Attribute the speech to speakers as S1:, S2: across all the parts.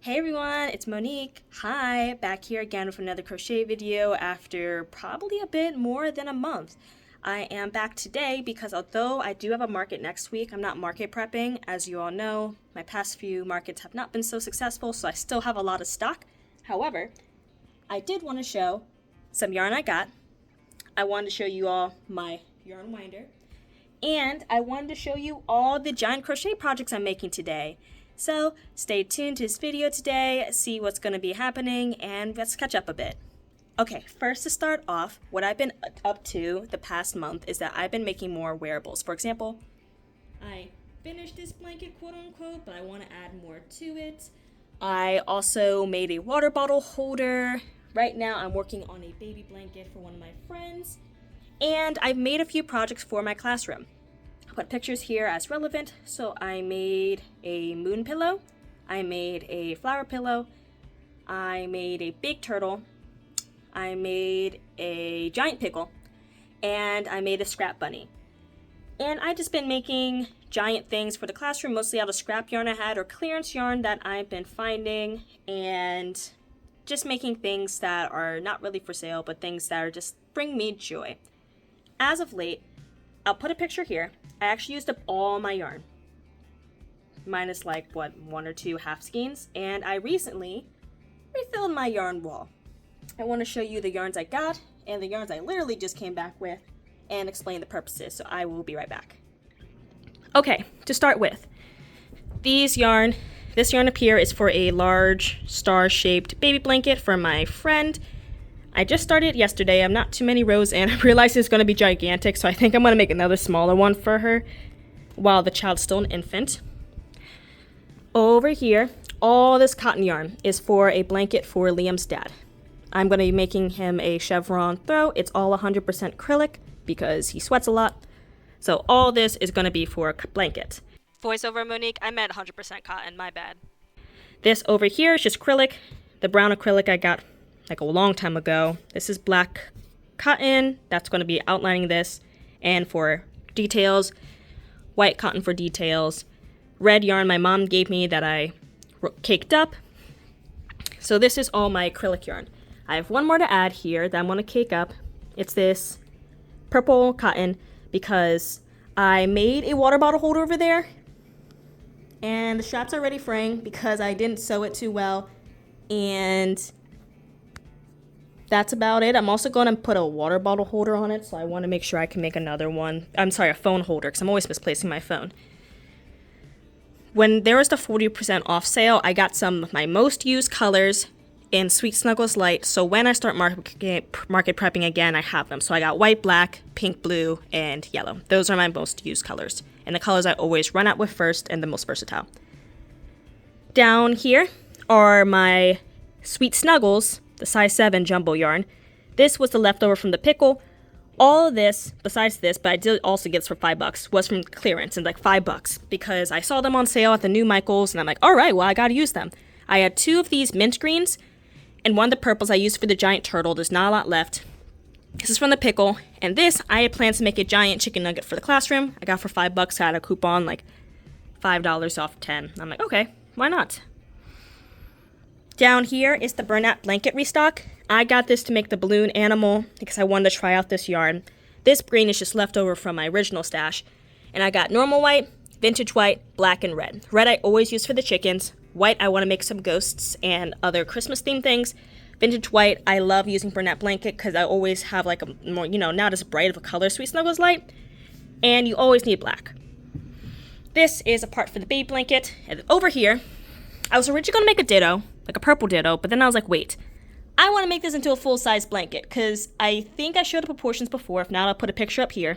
S1: Hey everyone, it's Monique. Hi, back here again with another crochet video after probably a bit more than a month. I am back today because although I do have a market next week, I'm not market prepping. As you all know, my past few markets have not been so successful, so I still have a lot of stock. However, I did want to show some yarn I got. I wanted to show you all my yarn winder. And I wanted to show you all the giant crochet projects I'm making today. So stay tuned to this video today, see what's going to be happening, and let's catch up a bit. Okay, first to start off, what I've been up to the past month is that I've been making more wearables. For example, I finished this blanket, quote unquote, but I want to add more to it. I also made a water bottle holder. Right now I'm working on a baby blanket for one of my friends. And I've made a few projects for my classroom. I'll put pictures here as relevant. So I made a moon pillow, I made a flower pillow, I made a big turtle, I made a giant pickle, and I made a scrap bunny. And I've just been making giant things for the classroom, mostly out of scrap yarn I had or clearance yarn that I've been finding, and just making things that are not really for sale, but things that are just bring me joy. As of late, I'll put a picture here. I actually used up all my yarn, minus like one or two half skeins, and I recently refilled my yarn wall. I want to show you the yarns I got and the yarns I literally just came back with and explain the purposes, so I will be right back. Okay, to start with, this yarn up here is for a large star-shaped baby blanket for my friend. I just started yesterday. I'm not too many rows in. I realized it's going to be gigantic, so I think I'm going to make another smaller one for her while the child's still an infant. Over here, all this cotton yarn is for a blanket for Liam's dad. I'm going to be making him a chevron throw. It's all 100% acrylic because he sweats a lot. So all this is going to be for a blanket. Voiceover, Monique, I meant 100% cotton, my bad. This over here is just acrylic. The brown acrylic I got like a long time ago. This is black cotton. That's going to be outlining this. And for details, white cotton for details. Red yarn my mom gave me that I caked up. So this is all my acrylic yarn. I have one more to add here that I'm going to cake up. It's this purple cotton because I made a water bottle holder over there. And the straps are already fraying because I didn't sew it too well. And that's about it. I'm also going to put a water bottle holder on it, so I want to make sure I can make another one. I'm sorry, a phone holder, because I'm always misplacing my phone. When there was the 40% off sale, I got some of my most used colors in Sweet Snuggles Light, so when I start market prepping again, I have them. So I got white, black, pink, blue, and yellow. Those are my most used colors, and the colors I always run out with first and the most versatile. Down here are my Sweet Snuggles, the size 7 jumbo yarn. This was the leftover from the pickle. All of this, besides this, but I did also get this for $5, was from clearance and like $5 because I saw them on sale at the new Michaels and I'm like, all right, well, I gotta use them. I had 2 of these mint greens and one of the purples I used for the giant turtle. There's not a lot left. This is from the pickle, and this I had plans to make a giant chicken nugget for the classroom. I got for $5. I had a coupon like $5 off 10. I'm like, okay, why not? Down here is the burnout blanket restock. I got this to make the balloon animal because I wanted to try out this yarn. This green is just leftover from my original stash. And I got normal white, vintage white, black, and red. Red I always use for the chickens. White I want to make some ghosts and other Christmas themed things. Vintage white I love using burnout blanket because I always have like a more, not as bright of a color Sweet Snuggles Light. And you always need black. This is a part for the baby blanket. And over here, I was originally going to make a ditto, like a purple ditto, but then I was like, wait, I want to make this into a full-size blanket because I think I showed the proportions before. If not, I'll put a picture up here.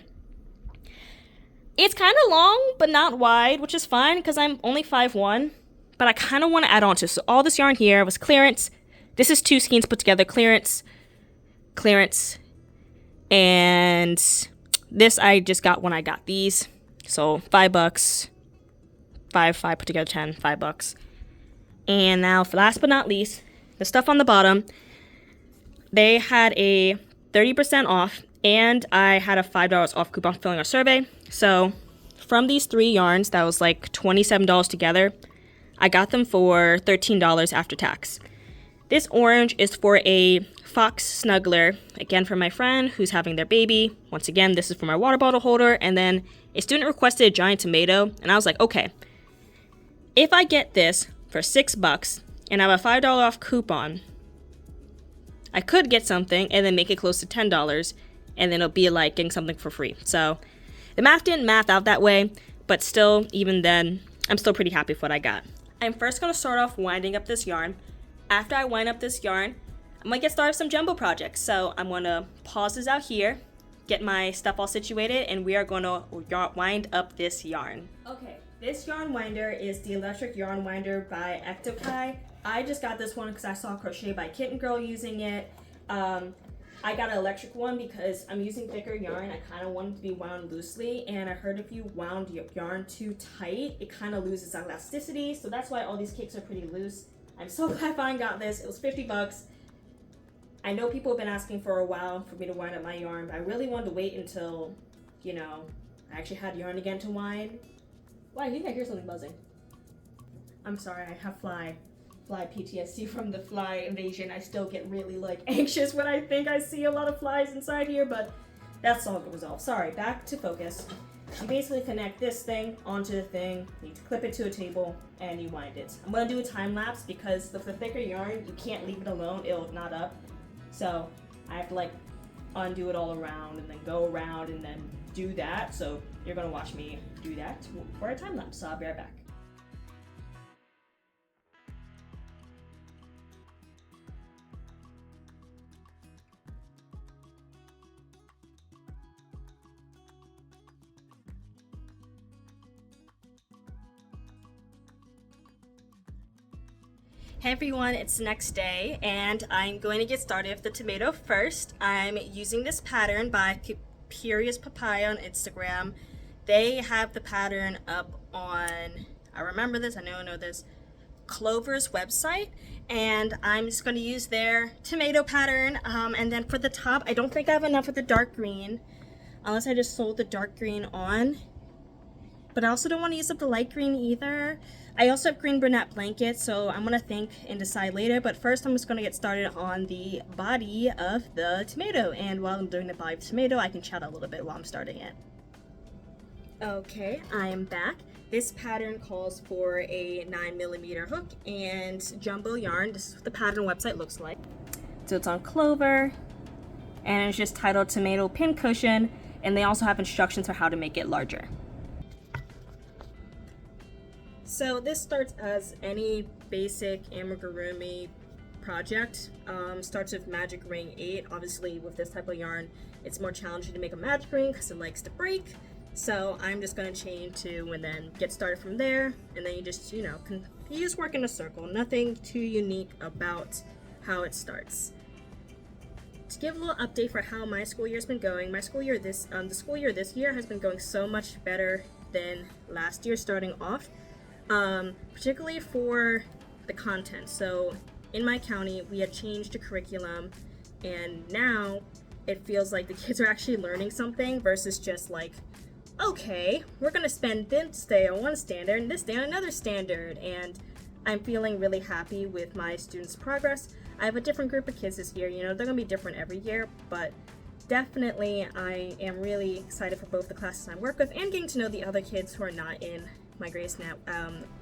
S1: It's kind of long, but not wide, which is fine because I'm only 5'1", but I kind of want to add on to it. So all this yarn here was clearance. This is 2 skeins put together, clearance, and this I just got when I got these. So $5, 5 put together 10, $5. And now, last but not least, the stuff on the bottom, they had a 30% off, and I had a $5 off coupon filling our survey. So from these 3 yarns, that was like $27 together, I got them for $13 after tax. This orange is for a fox snuggler, again for my friend who's having their baby. Once again, this is for my water bottle holder. And then a student requested a giant tomato, and I was like, okay, if I get this for $6 and I have a $5 off coupon, I could get something and then make it close to $10, and then it'll be like getting something for free. So the math didn't math out that way, but still, even then, I'm still pretty happy with what I got. I'm first going to start off winding up this yarn. After I wind up this yarn, I'm going to get started with some jumbo projects. So I'm going to pause this out here, get my stuff all situated, and we are going to wind up this yarn. Okay, this yarn winder is the electric yarn winder by Ectokai. I just got this one because I saw Crochet by Kitten Girl using it. I got an electric one because I'm using thicker yarn. I kind of want it to be wound loosely, and I heard if you wound your yarn too tight, it kind of loses elasticity. So that's why all these cakes are pretty loose. I'm so glad I finally got this. It was $50. I know people have been asking for a while for me to wind up my yarn, but I really wanted to wait until, you know, I actually had yarn again to wind. Well, I think I hear something buzzing. I'm sorry, I have fly PTSD from the fly invasion. I still get really like anxious when I think I see a lot of flies inside here, but that's all resolved. Sorry, back to focus. You basically connect this thing onto the thing, you clip it to a table, and you wind it. I'm gonna do a time lapse because with the thicker yarn, you can't leave it alone, it'll knot up. So I have to like undo it all around and then go around and then do that. So you're gonna watch me do that for a time lapse. So I'll be right back. Hey everyone, it's the next day and I'm going to get started with the tomato first. I'm using this pattern by Curious Papaya on Instagram. They have the pattern up on, I remember this, I know this, Clover's website, and I'm just going to use their tomato pattern. And then for the top, I don't think I have enough of the dark green, unless I just sold the dark green on. But I also don't want to use up the light green either. I also have green brunette blankets, so I'm going to think and decide later. But first, I'm just going to get started on the body of the tomato. And while I'm doing the body of the tomato, I can chat a little bit while I'm starting it. Okay, I am back. This pattern calls for a 9mm hook and jumbo yarn. This is what the pattern website looks like. So it's on Clover, and it's just titled Tomato Pin Cushion, and they also have instructions for how to make it larger. So this starts as any basic amigurumi project. Starts with magic ring 8. Obviously with this type of yarn, it's more challenging to make a magic ring because it likes to break. So I'm just going to chain 2 and then get started from there. And then you just, you just work in a circle. Nothing too unique about how it starts. To give a little update for how my school year's been going, the school year this year has been going so much better than last year starting off. Particularly for the content. So in my county, we had changed the curriculum, and now it feels like the kids are actually learning something versus just like, okay, we're gonna spend this day on one standard and this day on another standard. And I'm feeling really happy with my students' progress. I have a different group of kids this year. They're gonna be different every year, but definitely I am really excited for both the classes I work with and getting to know the other kids who are not in my grades now,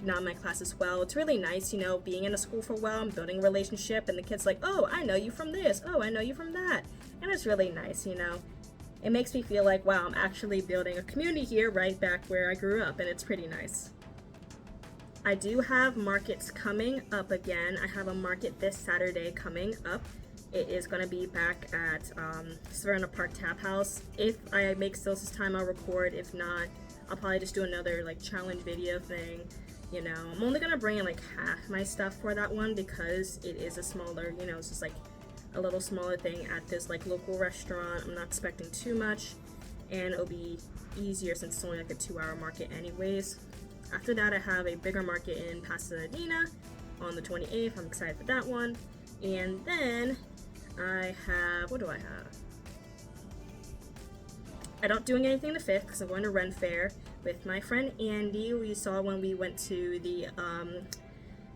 S1: not in my class as well. It's really nice, being in a school for a while and building a relationship, and the kids like, oh, I know you from this, oh, I know you from that, and it's really nice. It makes me feel like, wow, I'm actually building a community here right back where I grew up, and it's pretty nice. I do have markets coming up again. I have a market this Saturday coming up. It is going to be back at Savannah Park Tap House. If I make sales this time, I'll record. If not, I'll probably just do another challenge video thing. I'm only gonna bring in half my stuff for that one because it is a smaller, it's just a little smaller thing at this local restaurant. I'm not expecting too much, and it'll be easier since it's only a 2-hour market anyways. After that, I have a bigger market in Pasadena on the 28th. I'm excited for that one. And then I have, what do I have? I'm not doing anything the 5th because I'm going to Ren Fair with my friend Andy. We saw when we went to the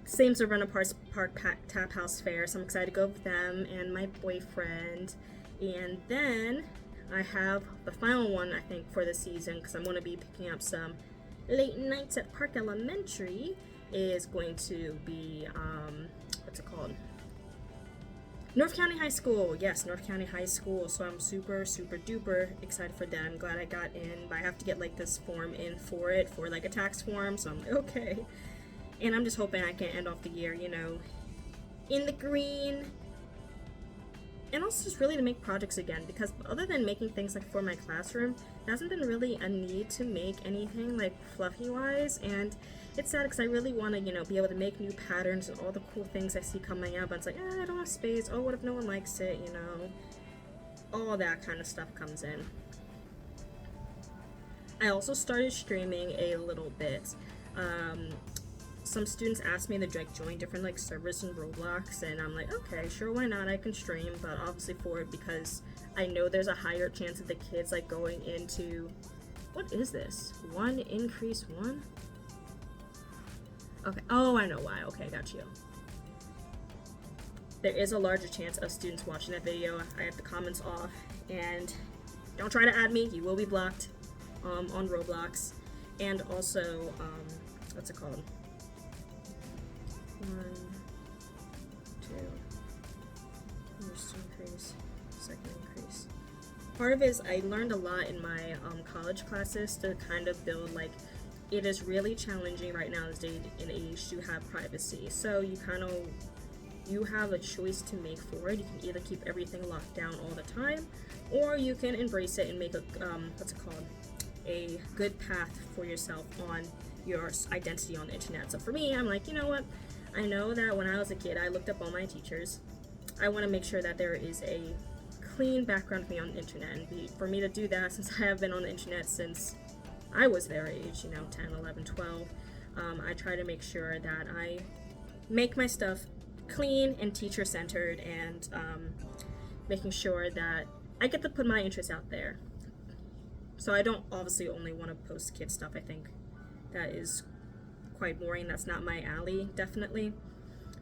S1: same Savannah Park Tap House Fair, so I'm excited to go with them and my boyfriend. And then I have the final one, I think, for the season, because I'm going to be picking up some late nights at Park Elementary, is going to be, what's it called? North County High School. Yes, North County High School. So I'm super, super duper excited for that. I'm glad I got in, but I have to get like this form in for it, for like a tax form. So I'm like, okay. And I'm just hoping I can end off the year, you know, in the green. And also just really to make projects again, because other than making things like for my classroom, there hasn't been really a need to make anything like fluffy wise. And it's sad because I really want to, you know, be able to make new patterns and all the cool things I see coming out, but it's like, I don't have space. Oh, what if no one likes it, you know? All that kind of stuff comes in. I also started streaming a little bit. Some students asked me to like join different like servers in Roblox, and I'm like, okay, sure, why not? I can stream, but obviously for it, because I know there's a higher chance of the kids like going into, what is this? 1 increase 1? Okay, oh, I know why. Okay, got you. There is a larger chance of students watching that video. I have the comments off, and don't try to add me, you will be blocked on Roblox. And also, what's it called? 1, 2, first increase, second increase. Part of it is I learned a lot in my college classes to kind of build like, it is really challenging right now in this day and age to have privacy. So you have a choice to make for it. You can either keep everything locked down all the time, or you can embrace it and make a, what's it called? A good path for yourself on your identity on the internet. So for me, I'm like, you know what? I know that when I was a kid, I looked up all my teachers. I want to make sure that there is a clean background for me on the internet, and for me to do that, since I have been on the internet since I was their age, you know, 10, 11, 12, I try to make sure that I make my stuff clean and teacher-centered, and making sure that I get to put my interests out there. So I don't obviously only want to post kid stuff. I think that is quite boring. That's not my alley, definitely.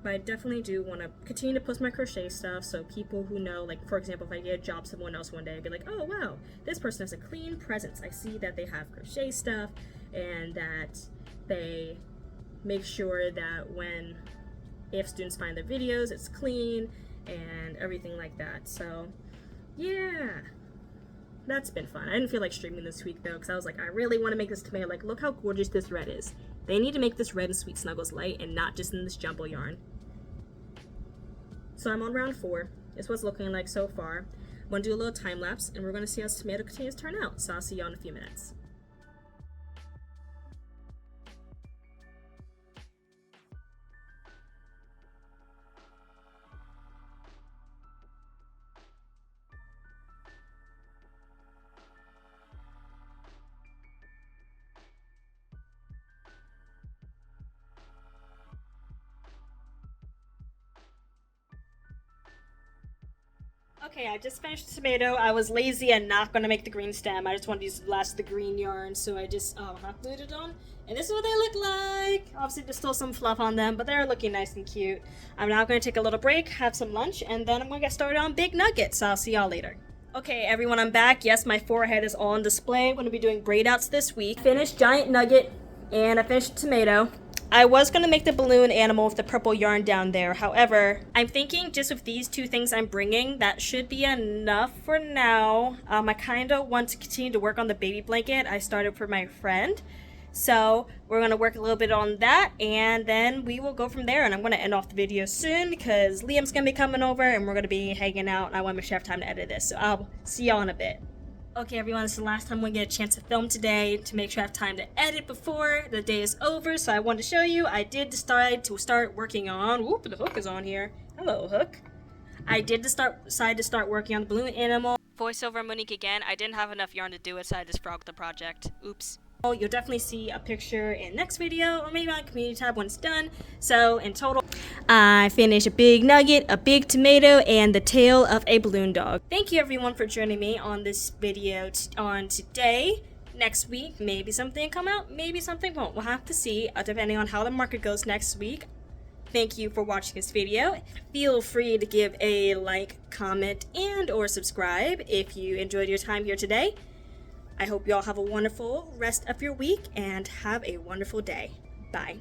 S1: But I definitely do want to continue to post my crochet stuff, so people who know, like for example, if I get a job someone else one day, I'd be like, oh wow, this person has a clean presence. I see that they have crochet stuff, and that they make sure that if students find their videos, it's clean and everything like that. So yeah, that's been fun. I didn't feel like streaming this week though, because I was like, I really want to make this tomato. Like, look how gorgeous this red is. They need to make this red in Sweet Snuggles light and not just in this jumbo yarn. So I'm on round 4. It's what's looking like so far. I'm going to do a little time lapse, and we're going to see how this tomato continues to turn out. So I'll see y'all in a few minutes. Okay, I just finished the tomato. I was lazy and not going to make the green stem. I just wanted to use the last of the green yarn, so I just hot glued it on. And this is what they look like. Obviously, there's still some fluff on them, but they're looking nice and cute. I'm now going to take a little break, have some lunch, and then I'm going to get started on big nuggets. So I'll see y'all later. Okay, everyone, I'm back. Yes, my forehead is all on display. I'm going to be doing braid outs this week. Finished giant nugget, and I finished tomato. I was going to make the balloon animal with the purple yarn down there. However, I'm thinking just with these 2 things I'm bringing, that should be enough for now. I kind of want to continue to work on the baby blanket I started for my friend. So we're going to work a little bit on that, and then we will go from there. And I'm going to end off the video soon because Liam's going to be coming over and we're going to be hanging out. And I want to make sure I have time to edit this. So I'll see y'all in a bit. Okay, everyone, this is the last time we get a chance to film today to make sure I have time to edit before the day is over. So I wanted to show you, I did decide to start working on, whoop, the hook is on here. Hello, hook. I did decide to start working on the balloon animal. Voiceover Monique again. I didn't have enough yarn to do it, so I just frogged the project. Oops. You'll definitely see a picture in next video, or maybe on the community tab when it's done. So in total, I finished a big nugget, a big tomato, and the tail of a balloon dog. Thank you everyone for joining me on this video on today. Next week, maybe something will come out, maybe something won't. We'll have to see, depending on how the market goes next week. Thank you for watching this video. Feel free to give a like, comment, and or subscribe if you enjoyed your time here today. I hope you all have a wonderful rest of your week and have a wonderful day. Bye.